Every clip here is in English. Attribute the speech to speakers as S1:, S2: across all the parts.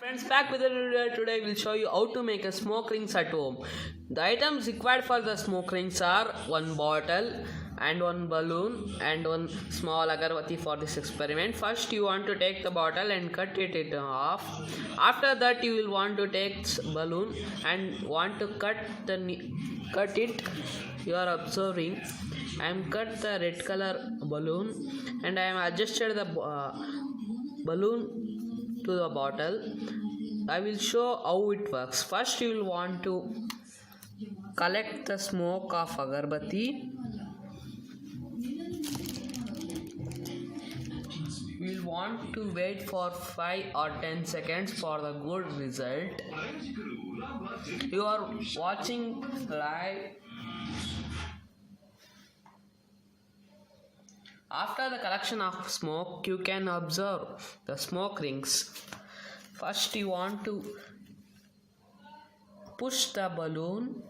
S1: Friends, back with a tutorial. Today we'll show you how to make a smoke rings at home. The items required for the smoke rings are one bottle and one balloon and one small agarbatti for this experiment. First you want to take the bottle and cut it off. After that you will want to take balloon and want to cut it. You are observing. I am cut the red color balloon and I am adjusted the balloon to the bottle. I will show how it works. First you will want to collect the smoke of agarbatti. We will want to wait for 5 or 10 seconds for the good result. You are watching live. After the collection of smoke, you can observe the smoke rings. First you want to push the balloon.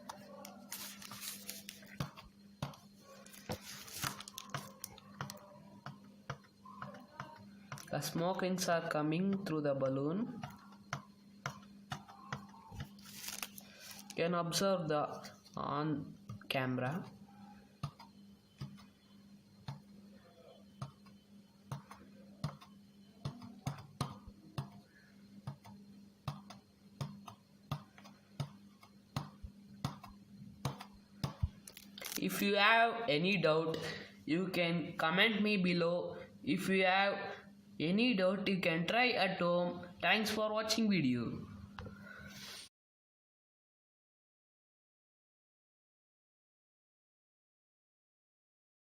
S1: The smoke rings are coming through the balloon. You can observe the on camera. If you have any doubt, you can comment me below. If you have any doubt, you can try at home. Thanks for watching video.